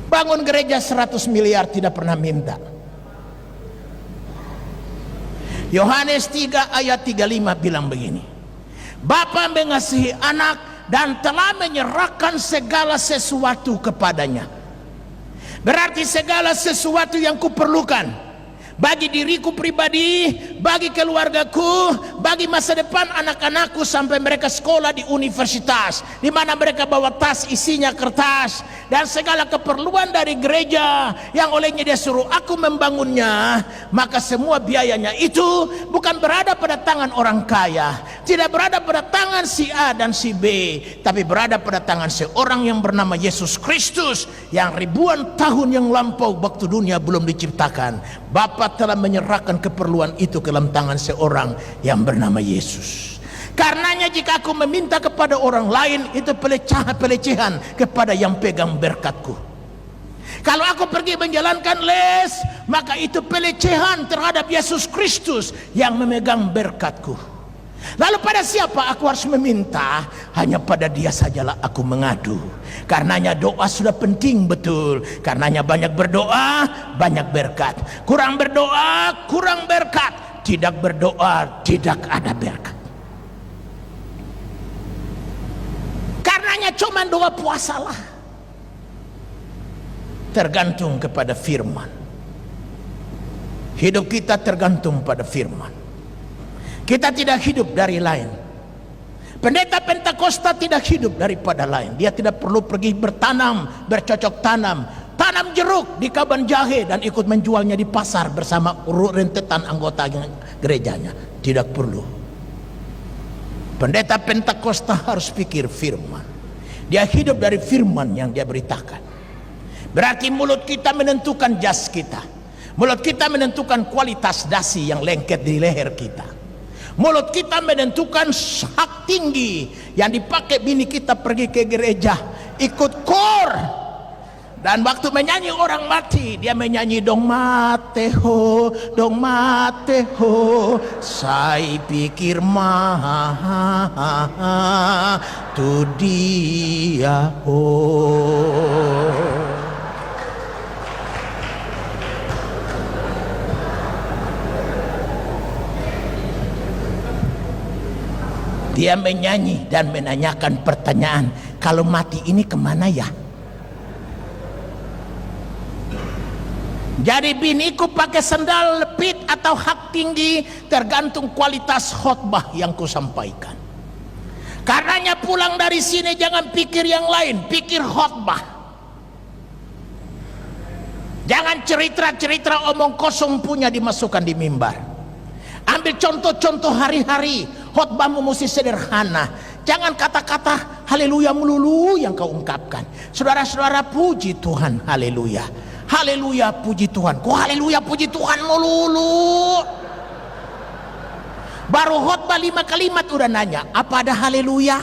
Bangun gereja 100 miliar tidak pernah minta. Yohanes 3 ayat 35 bilang begini, Bapa mengasihi anak dan telah menyerahkan segala sesuatu kepadanya. Berarti segala sesuatu yang kuperlukan bagi diriku pribadi, bagi keluargaku, bagi masa depan anak-anakku sampai mereka sekolah di universitas, di mana mereka bawa tas isinya kertas, dan segala keperluan dari gereja yang olehnya dia suruh aku membangunnya, maka semua biayanya itu bukan berada pada tangan orang kaya, tidak berada pada tangan si A dan si B, tapi berada pada tangan seorang yang bernama Yesus Kristus, yang ribuan tahun yang lampau waktu dunia belum diciptakan, Bapa telah menyerahkan keperluan itu ke dalam tangan seorang yang bernama Yesus. Karenanya jika aku meminta kepada orang lain, itu pelecehan kepada yang pegang berkatku. Kalau aku pergi menjalankan les, maka itu pelecehan terhadap Yesus Kristus yang memegang berkatku. Lalu pada siapa aku harus meminta? Hanya pada Dia sajalah aku mengadu. Karenanya doa sudah penting betul. Karenanya banyak berdoa, banyak berkat. Kurang berdoa, kurang berkat. Tidak berdoa, tidak ada berkat. Karenanya cuma doa puasalah. Tergantung kepada firman. Hidup kita tergantung pada firman. Kita tidak hidup dari lain. Pendeta Pentakosta tidak hidup daripada lain. Dia tidak perlu pergi bertanam, bercocok tanam, tanam jeruk di kaban jahe dan ikut menjualnya di pasar bersama rentetan anggota gerejanya. Tidak perlu. Pendeta Pentakosta harus pikir firman. Dia hidup dari firman yang dia beritakan. Berarti mulut kita menentukan jas kita. Mulut kita menentukan kualitas dasi yang lengket di leher kita. Mulut kita menentukan hak tinggi yang dipakai bini kita pergi ke gereja, ikut kor. Dan waktu menyanyi orang mati, dia menyanyi dong mate ho, saya pikir mah tu dia ho. Dia menyanyi dan menanyakan pertanyaan, kalau mati ini kemana ya? Jadi biniku pakai sendal lepit atau hak tinggi tergantung kualitas khotbah yang kusampaikan. Karenanya pulang dari sini jangan pikir yang lain, pikir khotbah. Jangan cerita-cerita omong kosong punya dimasukkan di mimbar. Ambil contoh-contoh hari-hari. Khotbahmu mesti sederhana. Jangan kata-kata haleluya melulu yang kau ungkapkan. Saudara-saudara, puji Tuhan, haleluya. Haleluya, puji Tuhan. Kok haleluya puji Tuhan melulu? Baru khotbah 5 kalimat udah nanya, apa ada haleluya?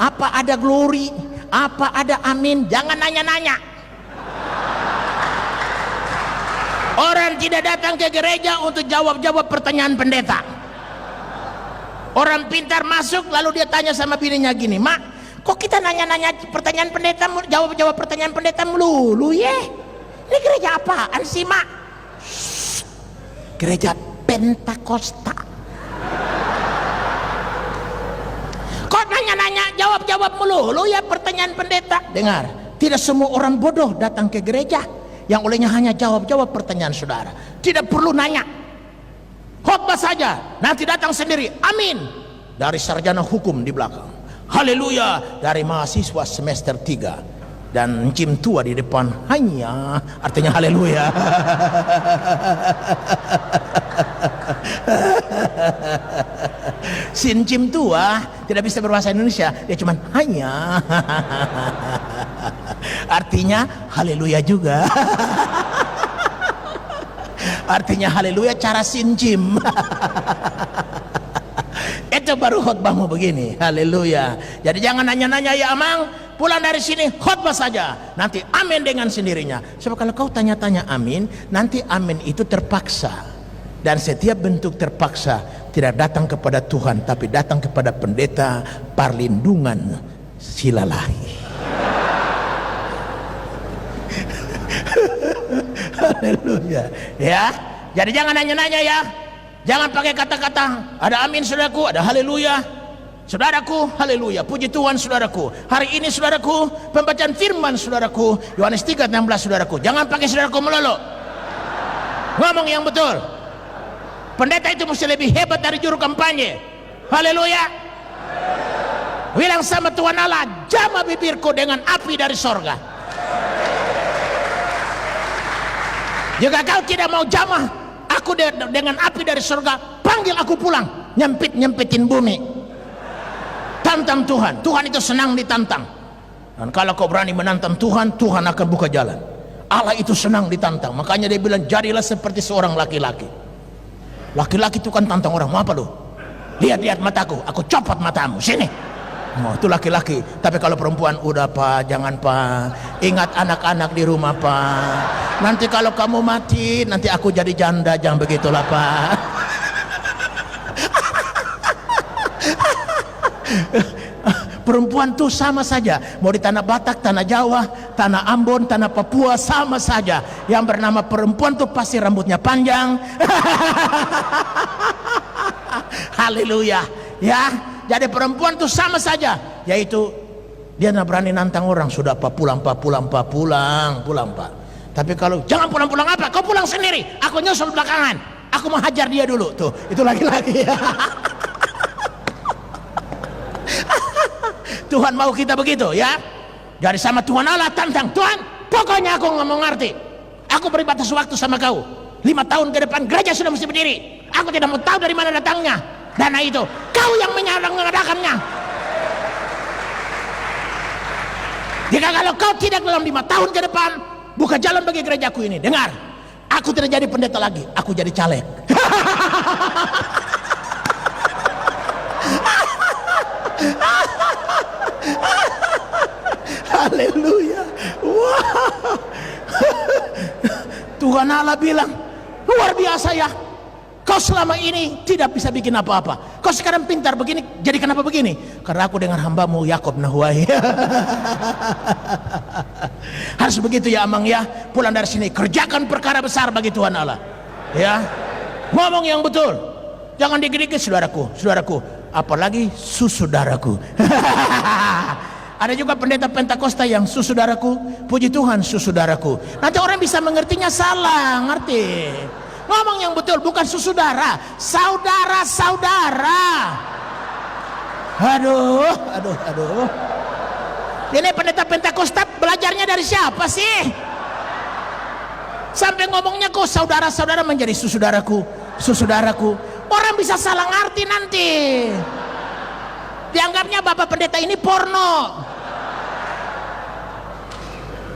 Apa ada glory? Apa ada amin? Jangan nanya-nanya. Orang tidak datang ke gereja untuk jawab-jawab pertanyaan pendeta. Orang pintar masuk lalu dia tanya sama bininya gini, Mak, kok kita nanya-nanya pertanyaan pendeta, jawab-jawab pertanyaan pendeta melulu ya? Ini gereja apaan sih, Mak? Shh, gereja Pentakosta. Kok nanya-nanya jawab-jawab melulu ya pertanyaan pendeta? Dengar, tidak semua orang bodoh datang ke gereja yang olehnya hanya jawab-jawab pertanyaan saudara. Tidak perlu nanya. Khotbah saja, nanti datang sendiri, amin, dari sarjana hukum di belakang, haleluya dari mahasiswa semester 3, dan encim tua di depan, hanya artinya haleluya. Si encim tua tidak bisa berbahasa Indonesia, dia cuman hanya artinya haleluya juga. Artinya haleluya cara sincim. Itu baru khotbahmu begini, haleluya. Jadi jangan nanya-nanya, ya Amang, pulang dari sini khotbah saja, nanti amin dengan sendirinya. Sebab kalau kau tanya-tanya amin, nanti amin itu terpaksa. Dan setiap bentuk terpaksa tidak datang kepada Tuhan, tapi datang kepada pendeta Parlindungan Silalahi. Haleluya. Ya, jadi jangan nanya-nanya ya. Jangan pakai kata-kata ada amin saudaraku, ada haleluya saudaraku, haleluya, puji Tuhan saudaraku. Hari ini saudaraku, pembacaan firman saudaraku, Yohanes 3:16 saudaraku. Jangan pakai saudaraku melulu. Ngomong yang betul. Pendeta itu mesti lebih hebat dari juru kampanye. Haleluya. Bilang sama Tuhan Allah, jamah bibirku dengan api dari sorga. Jika kau tidak mau jamah aku dengan api dari sorga, panggil aku pulang. Nyempitin bumi. Tantang Tuhan. Tuhan itu senang ditantang. Dan kalau kau berani menantang Tuhan, Tuhan akan buka jalan. Allah itu senang ditantang. Makanya dia bilang, jadilah seperti seorang laki-laki. Laki-laki itu kan tantang orang. Mau apa lu? Lihat mataku, aku copot matamu. Sini. Oh, itu laki-laki. Tapi kalau perempuan, udah pak, jangan pak. Ingat anak-anak di rumah pak. Nanti kalau kamu mati, nanti aku jadi janda. Jangan begitulah pak. Perempuan tuh sama saja, mau di tanah Batak, tanah Jawa, tanah Ambon, tanah Papua, sama saja. Yang bernama perempuan tuh pasti rambutnya panjang. Haleluya. Ya, jadi perempuan tuh sama saja, yaitu dia nggak berani nantang orang. Sudah pak, pulang pak. Tapi kalau jangan pulang apa, kau pulang sendiri, aku nyusul belakangan, aku mau hajar dia dulu. Tuh, itu laki-laki. Tuhan mau kita begitu ya. Jadi sama Tuhan Allah tantang, Tuhan pokoknya aku nggak mau ngerti. Aku beri batas waktu sama kau 5 tahun ke depan gereja sudah mesti berdiri. Aku tidak mau tahu dari mana datangnya dana itu. Kau yang mengadakannya. Jika kalau kau tidak dalam 5 tahun ke depan buka jalan bagi gerejaku ini, dengar, aku tidak jadi pendeta lagi, aku jadi caleg. Haleluya. Wow. Tuhan Allah bilang, luar biasa ya. Kau selama ini tidak bisa bikin apa-apa. Kau sekarang pintar begini, jadi kenapa begini? Karena aku dengan hambamu Yakob Nahuai. Harus begitu ya Amang ya. Pulang dari sini kerjakan perkara besar bagi Tuhan Allah. Ya, ngomong yang betul. Jangan dikit-dikit saudaraku. Apalagi susudaraku. Ada juga pendeta Pentakosta yang susudaraku. Puji Tuhan susudaraku. Nanti orang bisa mengertinya salah, ngerti? Ngomong yang betul, bukan susudara, saudara-saudara. Aduh. Ini pendeta Pentakosta belajarnya dari siapa sih? Sampai ngomongnya kok saudara-saudara menjadi susudaraku. Orang bisa salah ngerti nanti. Dianggapnya bapak pendeta ini porno.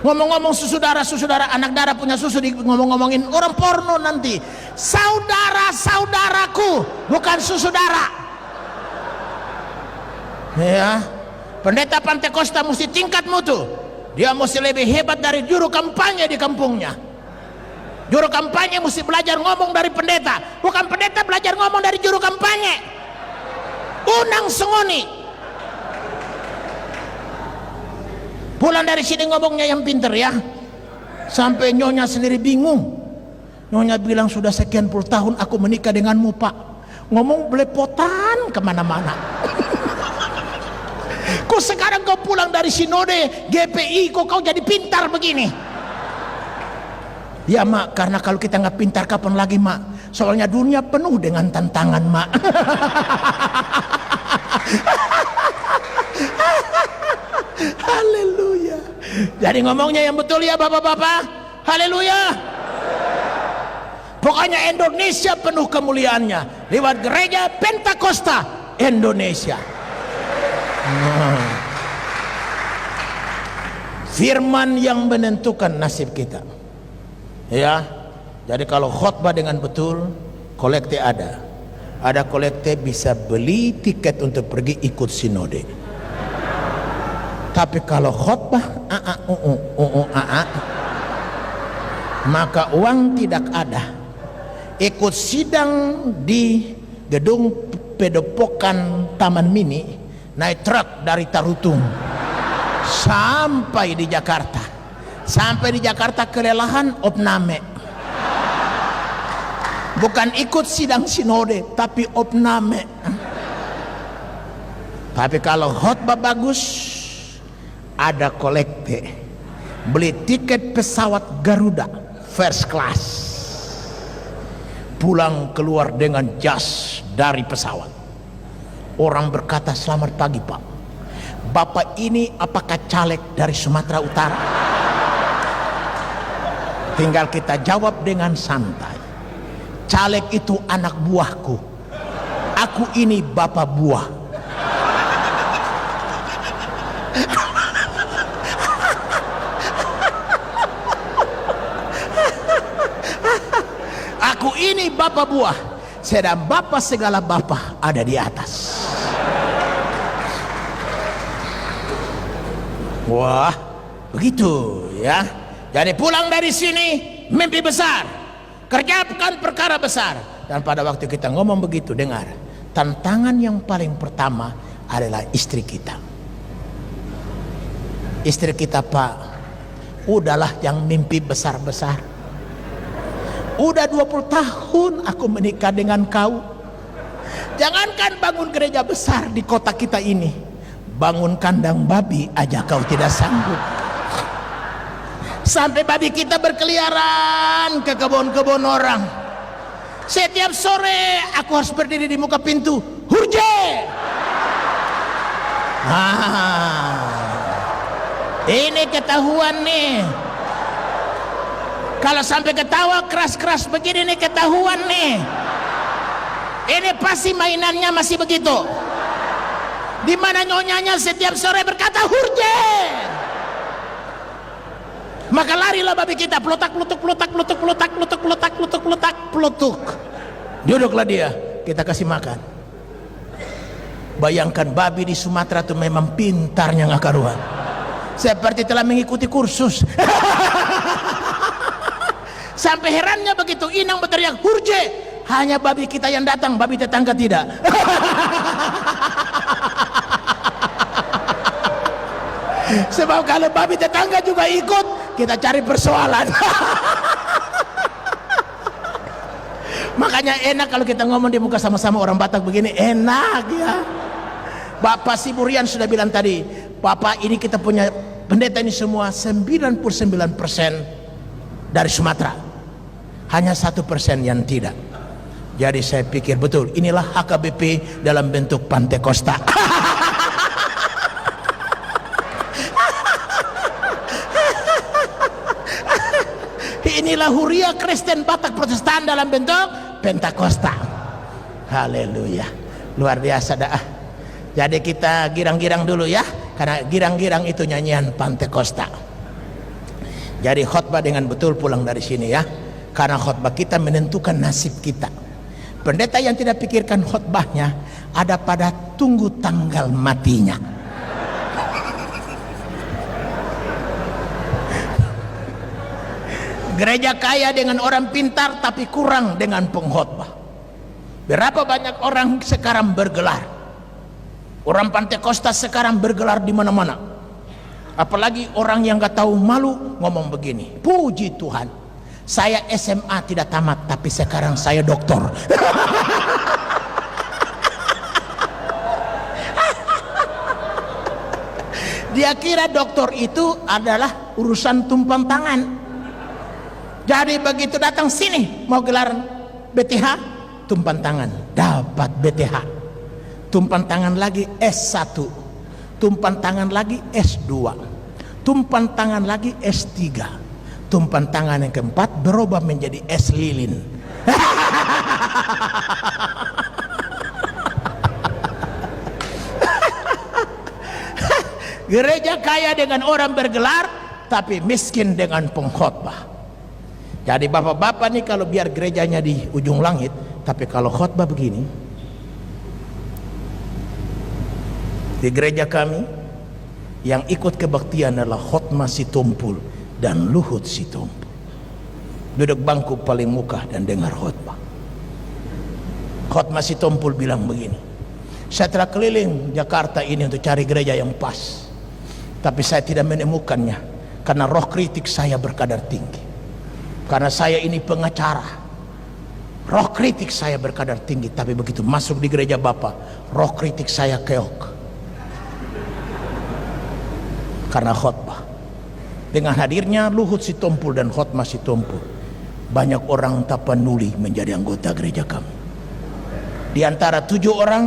Ngomong-ngomong susudara, anak darah punya susu, ngomong-ngomongin orang porno nanti. Saudara-saudaraku, bukan susudara. Ya, pendeta Pentakosta mesti tingkat mutu. Dia mesti lebih hebat dari juru kampanye di kampungnya. Juru kampanye mesti belajar ngomong dari pendeta, bukan pendeta belajar ngomong dari juru kampanye. Unang sengoni. Pulang dari sini ngomongnya yang pinter ya. Sampai nyonya sendiri bingung. Nyonya bilang sudah sekian puluh tahun aku menikah denganmu pak. Ngomong belepotan kemana-mana. Kok sekarang kau pulang dari sinode GPI kok kau jadi pintar begini? Ya mak, karena kalau kita nggak pintar kapan lagi mak? Soalnya dunia penuh dengan tantangan mak. Haleluya. Jadi ngomongnya yang betul ya bapak-bapak. Haleluya. Pokoknya Indonesia penuh kemuliaannya lewat gereja Pentakosta Indonesia. Firman yang menentukan nasib kita. Ya. Jadi kalau khotbah dengan betul, kolekte ada. Ada kolekte bisa beli tiket untuk pergi ikut sinode. Tapi kalau khotbah maka uang tidak ada. Ikut sidang di gedung Pedopokan Taman Mini, naik truk dari Tarutung sampai di Jakarta. Sampai di Jakarta kelelahan opname. Bukan ikut sidang sinode, tapi opname. Tapi kalau khotbah bagus, ada kolekte. Beli tiket pesawat Garuda first class, pulang keluar dengan jas dari pesawat. Orang berkata, selamat pagi Pak, Bapak ini apakah caleg dari Sumatera Utara? Tinggal kita jawab dengan santai, caleg itu anak buahku, aku ini bapak buah. Aku ini bapak buah, sedang bapak segala bapak ada di atas. Wah, begitu ya. Jadi pulang dari sini mimpi besar, kerjakan perkara besar. Dan pada waktu kita ngomong begitu, dengar, tantangan yang paling pertama adalah istri kita. Istri kita, Pak, udahlah yang mimpi besar-besar. Udah 20 tahun aku menikah dengan kau. Jangankan bangun gereja besar di kota kita ini, bangun kandang babi aja kau tidak sanggup. Sampai babi kita berkeliaran ke kebun-kebun orang. Setiap sore aku harus berdiri di muka pintu, hurje. Ini ketahuan nih. Kalau sampai ketawa keras-keras begini nih, ketahuan nih. Ini pasti mainannya masih begitu. Di mana nyonyanya setiap sore berkata hurje. Maka larilah babi kita, pelutak pelutuk pelutak pelutuk pelutak pelutuk pelutak pelutuk pelutak pelutuk. Duduklah dia, kita kasih makan. Bayangkan babi di Sumatera itu memang pintarnya nggak karuan. Seperti telah mengikuti kursus. Sampai herannya begitu inang berteriak hurje, hanya babi kita yang datang, babi tetangga tidak. Sebab kalau babi tetangga juga ikut, kita cari persoalan. Makanya enak kalau kita ngomong di muka sama-sama orang Batak begini, enak ya. Bapak Siburian sudah bilang tadi, Bapak ini kita punya pendeta ini semua 99% dari Sumatera, hanya 1% yang tidak. Jadi saya pikir betul, inilah HKBP dalam bentuk Pantai Costa. Inilah Huria Kristen Batak Protestan dalam bentuk Pentakosta. Haleluya, luar biasa dah. Jadi kita girang-girang dulu ya, karena girang-girang itu nyanyian Pantai Costa. Jadi khotbah dengan betul pulang dari sini ya, karena khotbah kita menentukan nasib kita. Pendeta yang tidak pikirkan khotbahnya ada pada tunggu tanggal matinya. Gereja kaya dengan orang pintar tapi kurang dengan pengkhotbah. Berapa banyak orang sekarang bergelar, orang Pantai Costa sekarang bergelar di mana-mana. Apalagi orang yang gak tahu malu ngomong begini, puji Tuhan, saya SMA tidak tamat tapi sekarang saya doktor. Dia kira doktor itu adalah urusan tumpang tangan. Jadi begitu datang sini mau gelar BTH, tumpang tangan dapat BTH, tumpang tangan lagi S1, tumpang tangan lagi S2, tumpang tangan lagi S3, tumpang tangan yang keempat berubah menjadi S lilin. Gereja kaya dengan orang bergelar tapi miskin dengan pengkhotbah. Jadi bapak-bapak nih kalau biar gerejanya di ujung langit, tapi kalau khotbah begini, di gereja kami yang ikut kebaktian adalah Khotmah Sitompul dan Luhut Sitompul. Duduk bangku paling muka dan dengar khotbah. Khotmah Sitompul bilang begini, saya telah keliling Jakarta ini untuk cari gereja yang pas, tapi saya tidak menemukannya karena roh kritik saya berkadar tinggi. Karena saya ini pengacara, Roh kritik saya berkadar tinggi, tapi begitu masuk di gereja Bapa, roh kritik saya keok. Karena khotbah. Dengan hadirnya Luhut Sitompul dan Hotma Sitompul, banyak orang Tapanuli menjadi anggota gereja kami. Di antara 7 orang,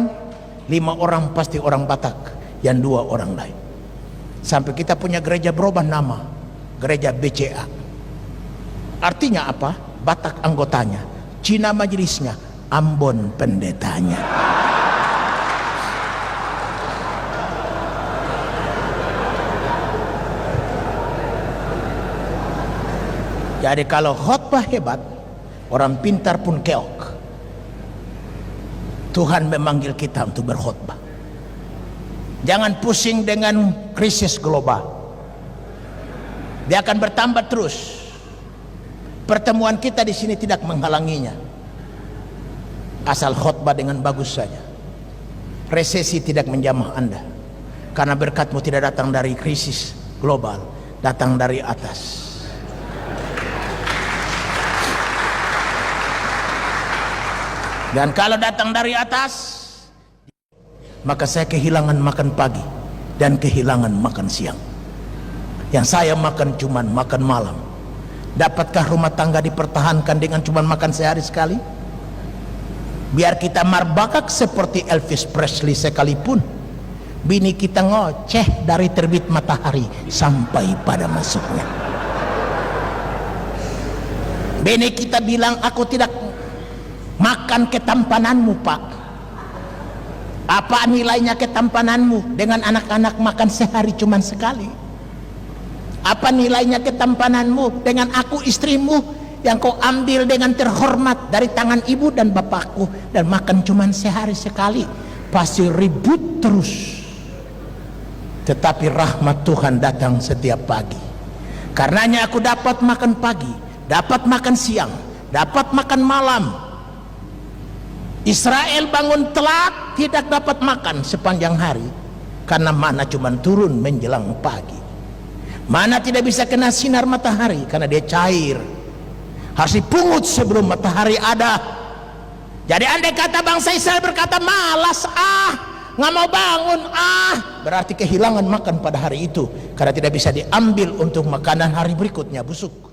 5 orang pasti orang Batak, yang 2 orang lain. Sampai kita punya gereja berubah nama, gereja BCA. Artinya apa? Batak anggotanya, Cina majelisnya, Ambon pendetanya. Jadi kalau khotbah hebat, orang pintar pun keok. Tuhan memanggil kita untuk berkhotbah. Jangan pusing dengan krisis global. Dia akan bertambah terus. Pertemuan kita di sini tidak menghalanginya. Asal khotbah dengan bagus saja. Resesi tidak menjamah Anda. Karena berkatmu tidak datang dari krisis global, datang dari atas. Dan kalau datang dari atas, maka saya kehilangan makan pagi dan kehilangan makan siang. Yang saya makan cuman makan malam. Dapatkah rumah tangga dipertahankan dengan cuman makan sehari sekali? Biar kita marbakak seperti Elvis Presley sekalipun, bini kita ngoceh dari terbit matahari sampai pada masuknya. Bini kita bilang, aku tidak makan ketampananmu, Pak. Apa nilainya ketampananmu dengan anak-anak makan sehari cuman sekali? Apa nilainya ketampananmu dengan aku istrimu yang kau ambil dengan terhormat dari tangan ibu dan bapakku dan makan cuman sehari sekali? Pasti ribut terus. Tetapi rahmat Tuhan datang setiap pagi. Karenanya aku dapat makan pagi, dapat makan siang, dapat makan malam. Israel bangun telat tidak dapat makan sepanjang hari karena mana cuma turun menjelang pagi. Mana tidak bisa kena sinar matahari karena dia cair, harus dipungut sebelum matahari ada. Jadi andai kata bangsa Israel berkata malas nggak mau bangun berarti kehilangan makan pada hari itu karena tidak bisa diambil untuk makanan hari berikutnya, busuk.